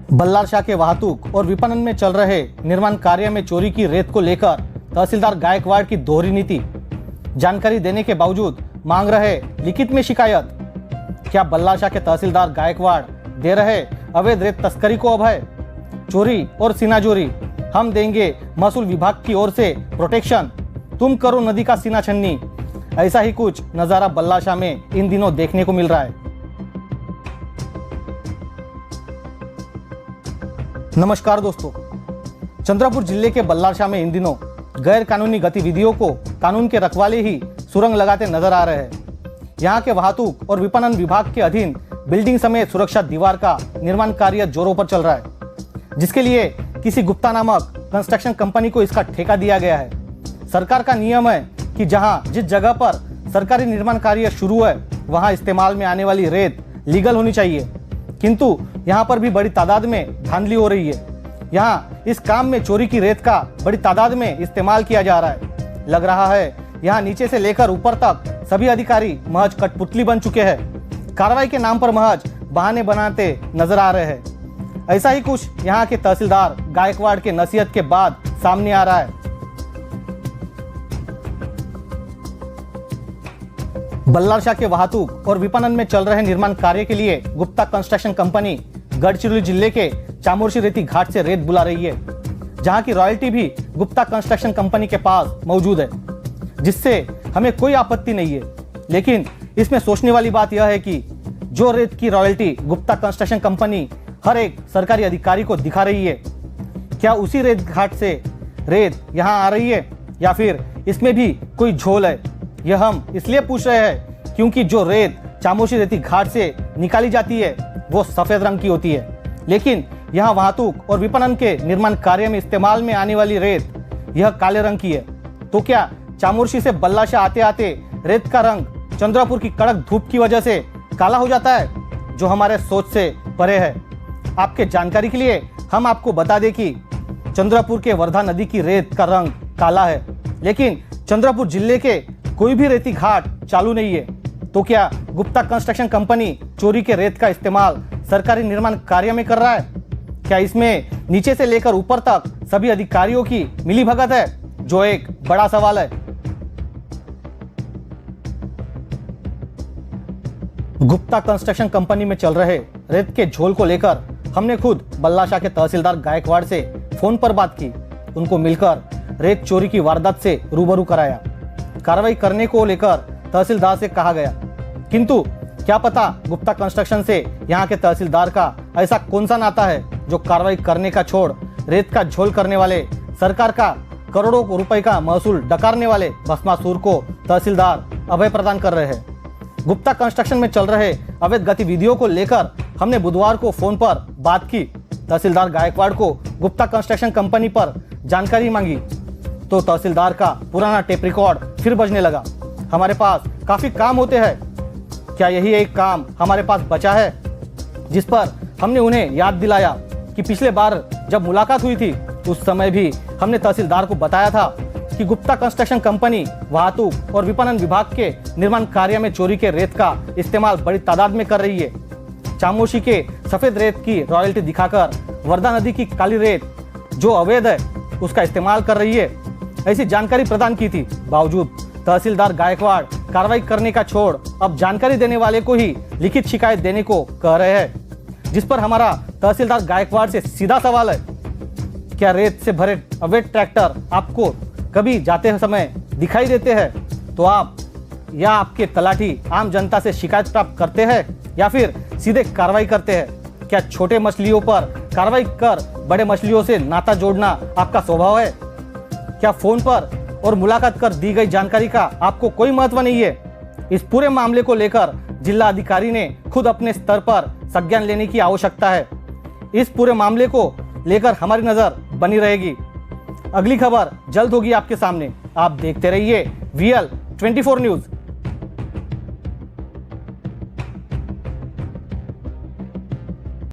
बल्लारशाह के वाहतूक और विपणन में चल रहे निर्माण कार्य में चोरी की रेत को लेकर तहसीलदार गायकवाड़ की दोहरी नीति। जानकारी देने के बावजूद मांग रहे लिखित में शिकायत। क्या बल्लारशाह के तहसीलदार गायकवाड़ दे रहे अवैध रेत तस्करी को अभय? चोरी और सीनाजोरी, हम देंगे महसूल विभाग की ओर से प्रोटेक्शन, तुम करो नदी का सीना छन्नी। ऐसा ही कुछ नजारा बल्लारशाह में इन दिनों देखने को मिल रहा है। नमस्कार दोस्तों, चंद्रपुर जिले के बल्लारशाह में इन दिनों गैर कानूनी गतिविधियों को कानून के रखवाले ही सुरंग लगाते नजर आ रहे हैं। यहाँ के वाहतूक और विपणन विभाग के अधीन बिल्डिंग समेत सुरक्षा दीवार का निर्माण कार्य जोरों पर चल रहा है, जिसके लिए किसी गुप्ता नामक कंस्ट्रक्शन कंपनी को इसका ठेका दिया गया है। सरकार का नियम है कि जिस जगह पर सरकारी निर्माण कार्य शुरू है वहां इस्तेमाल में आने वाली रेत लीगल होनी चाहिए, किंतु यहाँ पर भी बड़ी तादाद में धांधली हो रही है। यहाँ इस काम में चोरी की रेत का बड़ी तादाद में इस्तेमाल किया जा रहा है। लग रहा है यहाँ नीचे से लेकर ऊपर तक सभी अधिकारी महज कठपुतली बन चुके हैं। कार्रवाई के नाम पर महज बहाने बनाते नजर आ रहे हैं। ऐसा ही कुछ यहाँ के तहसीलदार गायकवाड़ के नसीहत के बाद सामने आ रहा है। बल्लारशाह के वाहतूक और विपणन में चल रहे निर्माण कार्य के लिए गुप्ता कंस्ट्रक्शन कंपनी गढ़चिरौली जिले के चामोर्शी रेती घाट से रेत बुला रही है, जहां की रॉयल्टी भी गुप्ता कंस्ट्रक्शन कंपनी के पास मौजूद है, जिससे हमें कोई आपत्ति नहीं है। लेकिन इसमें सोचने वाली बात यह है कि जो रेत की रॉयल्टी गुप्ता कंस्ट्रक्शन कंपनी हर एक सरकारी अधिकारी को दिखा रही है, क्या उसी रेत घाट से रेत यहाँ आ रही है या फिर इसमें भी कोई झोल है? यह हम इसलिए पूछ रहे हैं क्योंकि जो रेत चामोर्शी रेती घाट से निकाली जाती है वो सफेद रंग की होती है, लेकिन यहाँ वाहतूक और विपणन के निर्माण कार्य में इस्तेमाल में आने वाली रेत यह काले रंग की है। तो क्या चामोर्शी से बल्लारशाह आते आते रेत का रंग चंद्रपुर की कड़क धूप की वजह से काला हो जाता है, जो हमारे सोच से परे है? आपके जानकारी के लिए हम आपको बता दें कि चंद्रपुर के वर्धा नदी की रेत का रंग काला है, लेकिन चंद्रपुर जिले के कोई भी रेती घाट चालू नहीं है। तो क्या गुप्ता कंस्ट्रक्शन कंपनी चोरी के रेत का इस्तेमाल सरकारी निर्माण कार्य में कर रहा है? क्या इसमें नीचे से लेकर ऊपर तक सभी अधिकारियों की मिलीभगत है, जो एक बड़ा सवाल है। गुप्ता कंस्ट्रक्शन कंपनी में चल रहे रेत के झोल को लेकर हमने खुद बल्लारशाह के तहसीलदार गायकवाड़ से फोन पर बात की। उनको मिलकर रेत चोरी की वारदात से रूबरू कराया। कार्रवाई करने को लेकर तहसीलदार से कहा गया, किंतु क्या पता गुप्ता कंस्ट्रक्शन से यहाँ के तहसीलदार का ऐसा कौन सा नाता है जो कार्रवाई करने का छोड़ रेत का झोल करने वाले, सरकार का करोड़ों रुपए का महसूल डकारने वाले भस्मासुर को तहसीलदार अभय प्रदान कर रहे हैं। गुप्ता कंस्ट्रक्शन में चल रहे अवैध गतिविधियों को लेकर हमने बुधवार को फोन पर बात की। तहसीलदार गायकवाड़ को गुप्ता कंस्ट्रक्शन कंपनी पर जानकारी मांगी तो तहसीलदार का पुराना टेप रिकॉर्ड फिर बजने लगा। हमारे पास काफी काम होते हैं, क्या यही एक काम हमारे पास बचा है? जिस पर हमने उन्हें याद दिलाया कि पिछले बार जब मुलाकात हुई थी उस समय भी हमने तहसीलदार को बताया था कि गुप्ता कंस्ट्रक्शन कंपनी वाहतूक और विपणन विभाग के निर्माण कार्य में चोरी के रेत का इस्तेमाल बड़ी तादाद में कर रही है। चामोर्शी के सफेद रेत की रॉयल्टी दिखाकर वर्धा नदी की काली रेत जो अवैध है उसका इस्तेमाल कर रही है, ऐसी जानकारी प्रदान की थी। बावजूद तहसीलदार गायकवाड़ कार्रवाई करने का छोड़ अब जानकारी देने वाले को ही लिखित शिकायत देने को कह रहे हैं, जिस पर हमारा तहसीलदार गायकवाड़ से सीधा सवाल है, क्या रेत से भरे अवैध ट्रैक्टर आपको कभी जाते समय दिखाई देते हैं तो आप या आपके तलाठी आम जनता से शिकायत प्राप्त करते हैं या फिर सीधे कार्रवाई करते हैं? क्या छोटे मछलियों पर कार्रवाई कर बड़े मछलियों से नाता जोड़ना आपका स्वभाव है? क्या फोन पर और मुलाकात कर दी गई जानकारी का आपको कोई महत्व नहीं है? इस पूरे मामले को लेकर जिला अधिकारी ने खुद अपने स्तर पर संज्ञान लेने की आवश्यकता है। इस पूरे मामले को लेकर हमारी नजर बनी रहेगी। अगली खबर जल्द होगी आपके सामने। आप देखते रहिए VL24 न्यूज।